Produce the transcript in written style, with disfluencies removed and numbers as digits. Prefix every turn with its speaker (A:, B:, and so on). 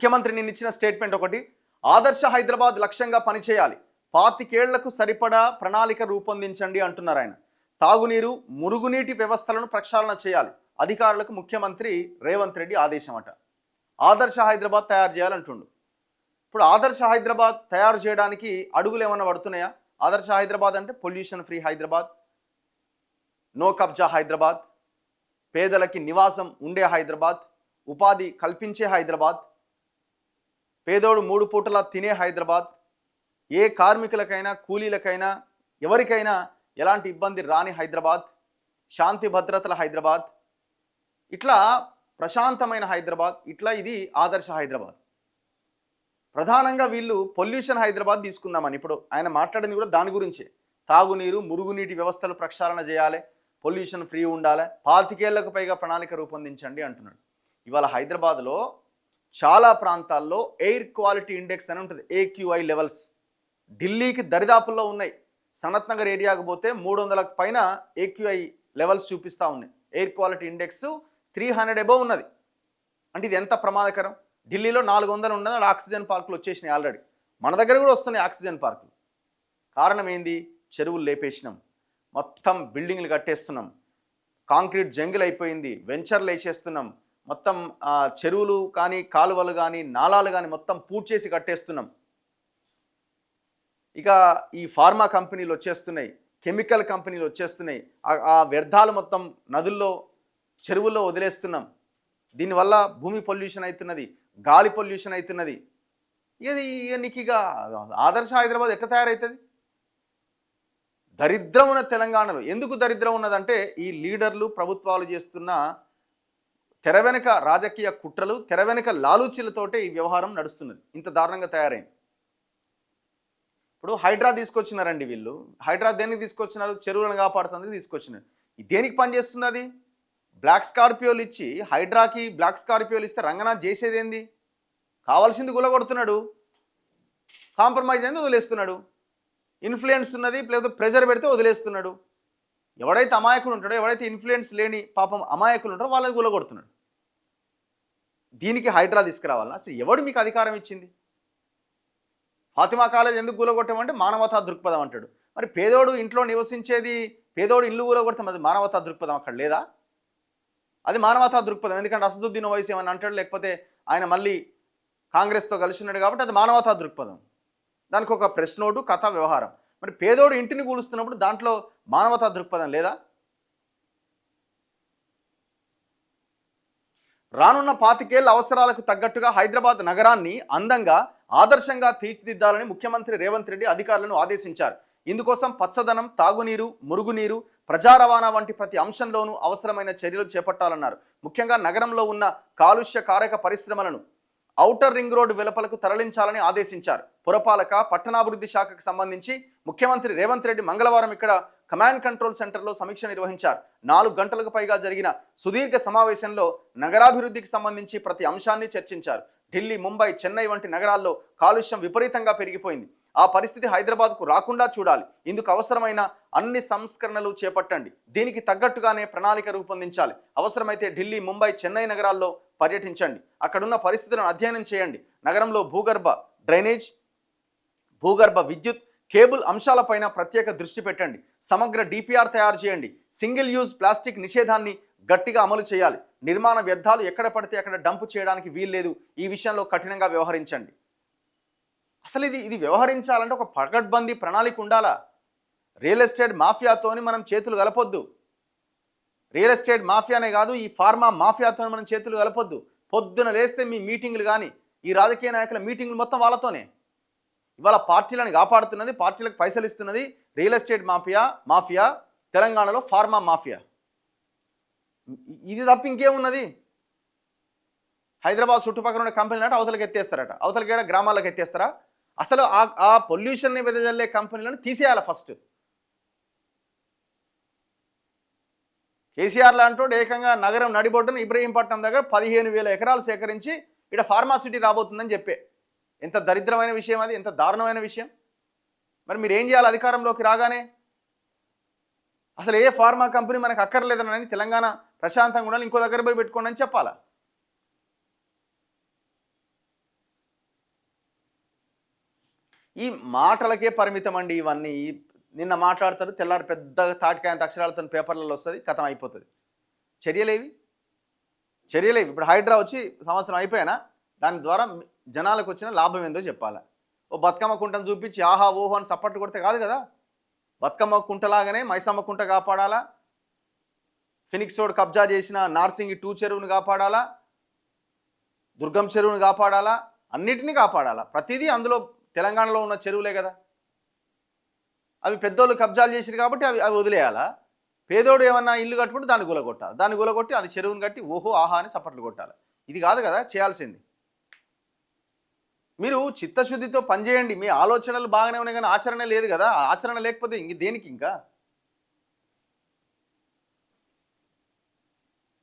A: ముఖ్యమంత్రి నిన్న ఇచ్చిన స్టేట్మెంట్ ఒకటి, ఆదర్శ హైదరాబాద్ లక్ష్యంగా పనిచేయాలి, 25 ఏళ్లకు సరిపడా ప్రణాళిక రూపొందించండి అంటున్నారు ఆయన. తాగునీరు, మురుగునీటి వ్యవస్థలను ప్రక్షాళన చేయాలి, అధికారులకు ముఖ్యమంత్రి రేవంత్ రెడ్డి ఆదేశం అట. ఆదర్శ హైదరాబాద్ తయారు చేయాలంటుండు. ఇప్పుడు ఆదర్శ హైదరాబాద్ తయారు చేయడానికి అడుగులు ఏమన్నా పడుతున్నాయా? ఆదర్శ హైదరాబాద్ అంటే పొల్యూషన్ ఫ్రీ హైదరాబాద్, నో కబ్జా హైదరాబాద్, పేదలకి నివాసం ఉండే హైదరాబాద్, ఉపాధి కల్పించే హైదరాబాద్, పేదోడు 3 పూటలా తినే హైదరాబాద్, ఏ కార్మికులకైనా కూలీలకైనా ఎవరికైనా ఎలాంటి ఇబ్బంది రాని హైదరాబాద్, శాంతి భద్రతల హైదరాబాద్, ఇట్లా ప్రశాంతమైన హైదరాబాద్, ఇట్లా ఇది ఆదర్శ హైదరాబాద్. ప్రధానంగా వీళ్ళు పొల్యూషన్ హైదరాబాద్ తీసుకుందామని ఇప్పుడు ఆయన మాట్లాడింది కూడా దాని గురించే. తాగునీరు, మురుగునీటి వ్యవస్థలు ప్రక్షాళన చేయాలి, పొల్యూషన్ ఫ్రీ ఉండాలి, 25 ఏళ్లకు పైగా ప్రణాళిక రూపొందించండి అంటున్నాడు. ఇవాళ హైదరాబాద్లో చాలా ప్రాంతాల్లో ఎయిర్ క్వాలిటీ ఇండెక్స్ అని ఉంటుంది, AQI లెవెల్స్ ఢిల్లీకి దరిదాపుల్లో ఉన్నాయి. సనత్ నగర్ ఏరియాకు పోతే 300లకు పైన AQI లెవెల్స్ చూపిస్తూ ఉన్నాయి. ఎయిర్ క్వాలిటీ ఇండెక్స్ 300 అబోవ్ ఉన్నది. అంటే ఇది ఎంత ప్రమాదకరం. ఢిల్లీలో 400 ఉన్నది, అక్కడ ఆక్సిజన్ పార్కులు వచ్చేసినాయి ఆల్రెడీ. మన దగ్గర కూడా వస్తున్నాయి ఆక్సిజన్ పార్కులు. కారణం ఏంది? చెరువులు లేపేసినాం, మొత్తం బిల్డింగ్లు కట్టేస్తున్నాం, కాంక్రీట్ జంగిల్ అయిపోయింది, వెంచర్లు వేసేస్తున్నాం, మొత్తం చెరువులు కానీ కాలువలు కానీ నాలాలు కానీ మొత్తం పూర్తి చేసి కట్టేస్తున్నాం. ఇక ఈ ఫార్మా కంపెనీలు వచ్చేస్తున్నాయి, కెమికల్ కంపెనీలు వచ్చేస్తున్నాయి, ఆ వ్యర్థాలు మొత్తం నదుల్లో చెరువుల్లో వదిలేస్తున్నాం. దీనివల్ల భూమి పొల్యూషన్ అవుతున్నది, గాలి పొల్యూషన్ అవుతున్నది. ఇది నీకు ఇక ఆదర్శ హైదరాబాద్ ఎట్లా తయారవుతుంది? దరిద్రం ఉన్న తెలంగాణలో ఎందుకు దరిద్రం ఉన్నదంటే ఈ లీడర్లు ప్రభుత్వాలు చేస్తున్న తెర వెనుక రాజకీయ కుట్రలు, తెర వెనుక లాలూచీలతోటే ఈ వ్యవహారం నడుస్తున్నది. ఇంత దారుణంగా తయారైంది. ఇప్పుడు హైడ్రా తీసుకొచ్చినారండి వీళ్ళు. హైడ్రా దేనికి తీసుకొచ్చినారు? చెరువులను కాపాడుతుంది తీసుకొచ్చినారు. దేనికి పనిచేస్తున్నది? బ్లాక్ స్కార్పియోలు ఇచ్చి, హైడ్రాకి బ్లాక్ స్కార్పియోలు ఇస్తే రంగనాథ్ చేసేది ఏంది? కావాల్సింది గులగొడుతున్నాడు, కాంప్రమైజ్ అయింది వదిలేస్తున్నాడు. ఇన్ఫ్లుయెన్స్ ఉన్నది లేదా ప్రెజర్ పెడితే వదిలేస్తున్నాడు. ఎవడైతే అమాయకుడు ఉంటాడో, ఎవడైతే ఇన్ఫ్లుయెన్స్ లేని పాపం అమాయకులు ఉంటారో వాళ్ళని గులగొడుతున్నాడు. దీనికి హైడ్రా తీసుకురావాలన్నా? అసలు ఎవడు మీకు అధికారం ఇచ్చింది? ఫాతిమా కాలేజ్ ఎందుకు గులగొట్టమంటే మానవతా దృక్పథం అంటాడు. మరి పేదోడు ఇంట్లో నివసించేది, పేదోడు ఇల్లు గులగొడతాం, అది మానవతా దృక్పథం అక్కడ లేదా? అది మానవతా దృక్పథం. ఎందుకంటే అసదుద్దీన్ ఓవైసీ ఏమని అంటాడు, లేకపోతే ఆయన మళ్ళీ కాంగ్రెస్తో కలిసి ఉన్నాడు కాబట్టి అది మానవతా దృక్పథం. దానికి ఒక ప్రెస్ నోటు, కథ, వ్యవహారం. మరి పేదోడు ఇంటిని కూలుస్తున్నప్పుడు దాంట్లో మానవతా దృక్పథం లేదా? రానున్న 25 ఏళ్ల అవసరాలకు తగ్గట్టుగా హైదరాబాద్ నగరాన్ని అందంగా, ఆదర్శంగా తీర్చిదిద్దాలని ముఖ్యమంత్రి రేవంత్ రెడ్డి అధికారులను ఆదేశించారు. ఇందుకోసం పచ్చదనం, తాగునీరు, మురుగునీరు, ప్రజా రవాణా వంటి ప్రతి అంశంలోనూ అవసరమైన చర్యలు చేపట్టాలన్నారు. ముఖ్యంగా నగరంలో ఉన్న కాలుష్య కారక పరిశ్రమలను ఔటర్ రింగ్ రోడ్డు వెలుపలకు తరలించాలని ఆదేశించారు. పురపాలక, పట్టణాభివృద్ధి శాఖకు సంబంధించి ముఖ్యమంత్రి రేవంత్ రెడ్డి మంగళవారం ఇక్కడ కమాండ్ కంట్రోల్ సెంటర్లో సమీక్ష నిర్వహించారు. 4 గంటలకు పైగా జరిగిన సుదీర్ఘ సమావేశంలో నగరాభివృద్ధికి సంబంధించి ప్రతి అంశాన్ని చర్చించారు. ఢిల్లీ, ముంబై, చెన్నై వంటి నగరాల్లో కాలుష్యం విపరీతంగా పెరిగిపోయింది. ఆ పరిస్థితి హైదరాబాద్కు రాకుండా చూడాలి. ఇందుకు అవసరమైన అన్ని సంస్కరణలు చేపట్టండి. దీనికి తగ్గట్టుగానే ప్రణాళిక రూపొందించాలి. అవసరమైతే ఢిల్లీ, ముంబై, చెన్నై నగరాల్లో పర్యటించండి. అక్కడున్న పరిస్థితులను అధ్యయనం చేయండి. నగరంలో భూగర్భ డ్రైనేజ్, భూగర్భ విద్యుత్, కేబుల్ అంశాలపైన ప్రత్యేక దృష్టి పెట్టండి. సమగ్ర DPR తయారు చేయండి. సింగిల్ యూజ్ ప్లాస్టిక్ నిషేధాన్ని గట్టిగా అమలు చేయాలి. నిర్మాణ వ్యర్థాలు ఎక్కడ పడితే అక్కడ డంపు చేయడానికి వీల్లేదు. ఈ విషయంలో కఠినంగా వ్యవహరించండి. అసలు ఇది వ్యవహరించాలంటే ఒక పకడ్బందీ ప్రణాళిక ఉండాలా? రియల్ ఎస్టేట్ మాఫియాతోని మనం చేతులు కలపొద్దు. రియల్ ఎస్టేట్ మాఫియానే కాదు, ఈ ఫార్మా మాఫియాతో మనం చేతులు కలపొద్దు. పొద్దున లేస్తే మీ మీటింగ్లు కానీ, ఈ రాజకీయ నాయకుల మీటింగ్లు మొత్తం వాళ్ళతోనే. ఇవాళ పార్టీలను కాపాడుతున్నది, పార్టీలకు పైసలు ఇస్తున్నది రియల్ ఎస్టేట్ మాఫియా, తెలంగాణలో ఫార్మా మాఫియా. ఇది తప్ప ఇంకేమున్నది? హైదరాబాద్ చుట్టుపక్కల ఉన్న కంపెనీలు అంటే అవతలకి ఎత్తేస్తారట, అవతలకి గ్రామాలకు ఎత్తేస్తారా? అసలు ఆ పొల్యూషన్ని వెదజల్లే కంపెనీలను తీసేయాలి ఫస్ట్. కేసీఆర్ లాంటోడు ఏకంగా నగరం నడిబొడ్డున ఇబ్రహీంపట్నం దగ్గర 15,000 ఎకరాలు సేకరించి ఇక్కడ ఫార్మాసిటీ రాబోతుందని చెప్పే. ఎంత దరిద్రమైన విషయం అది, ఎంత దారుణమైన విషయం. మరి మీరు ఏం చేయాలి అధికారంలోకి రాగానే? అసలు ఏ ఫార్మా కంపెనీ మనకు అక్కర్లేదని, తెలంగాణ ప్రశాంతంగా ఉండాలి, ఇంకో దగ్గర పోయి పెట్టుకోండి అని చెప్పాలా? ఈ మాటలకే పరిమితం అండి ఇవన్నీ. నిన్న మాట్లాడతారు, తెల్లారి పెద్ద తాటికాయంత అక్షరాలతో పేపర్లలో వస్తుంది, కథం అయిపోతుంది. చర్యలేవి చర్యలేవి. ఇప్పుడు హైడ్రా వచ్చి సంవత్సరం అయిపోయినా దాని ద్వారా జనాలకు వచ్చిన లాభం ఏందో చెప్పాలి. ఓ బతుకమ్మ కుంటను చూపించి ఆహా ఓహో అని సప్పట్టు కొడితే కాదు కదా. బతుకమ్మ కుంటలాగానే మైసమ్మ కుంట కాపాడాలా, ఫినిక్స్ రోడ్ కబ్జా చేసిన నార్సింగి 2 చెరువును కాపాడాలా, దుర్గం చెరువును కాపాడాలా, అన్నిటినీ కాపాడాలా. ప్రతిదీ అందులో తెలంగాణలో ఉన్న చెరువులే కదా. అవి పెద్దోళ్ళు కబ్జాలు చేసిరు కాబట్టి అవి అవి వదిలేయాలా. పేదోడు ఏమన్నా ఇల్లు కట్టుకుంటే దాన్ని గులగొట్టాలి, దాన్ని గులగొట్టి అది చెరువును కట్టి ఓహో ఆహా అని సప్పట్లు కొట్టాలి. ఇది కాదు కదా చేయాల్సింది. మీరు చిత్తశుద్ధితో పనిచేయండి. మీ ఆలోచనలు బాగానే ఉన్నాయి కానీ ఆచరణ లేదు కదా. ఆచరణ లేకపోతే ఇంక దేనికి ఇంకా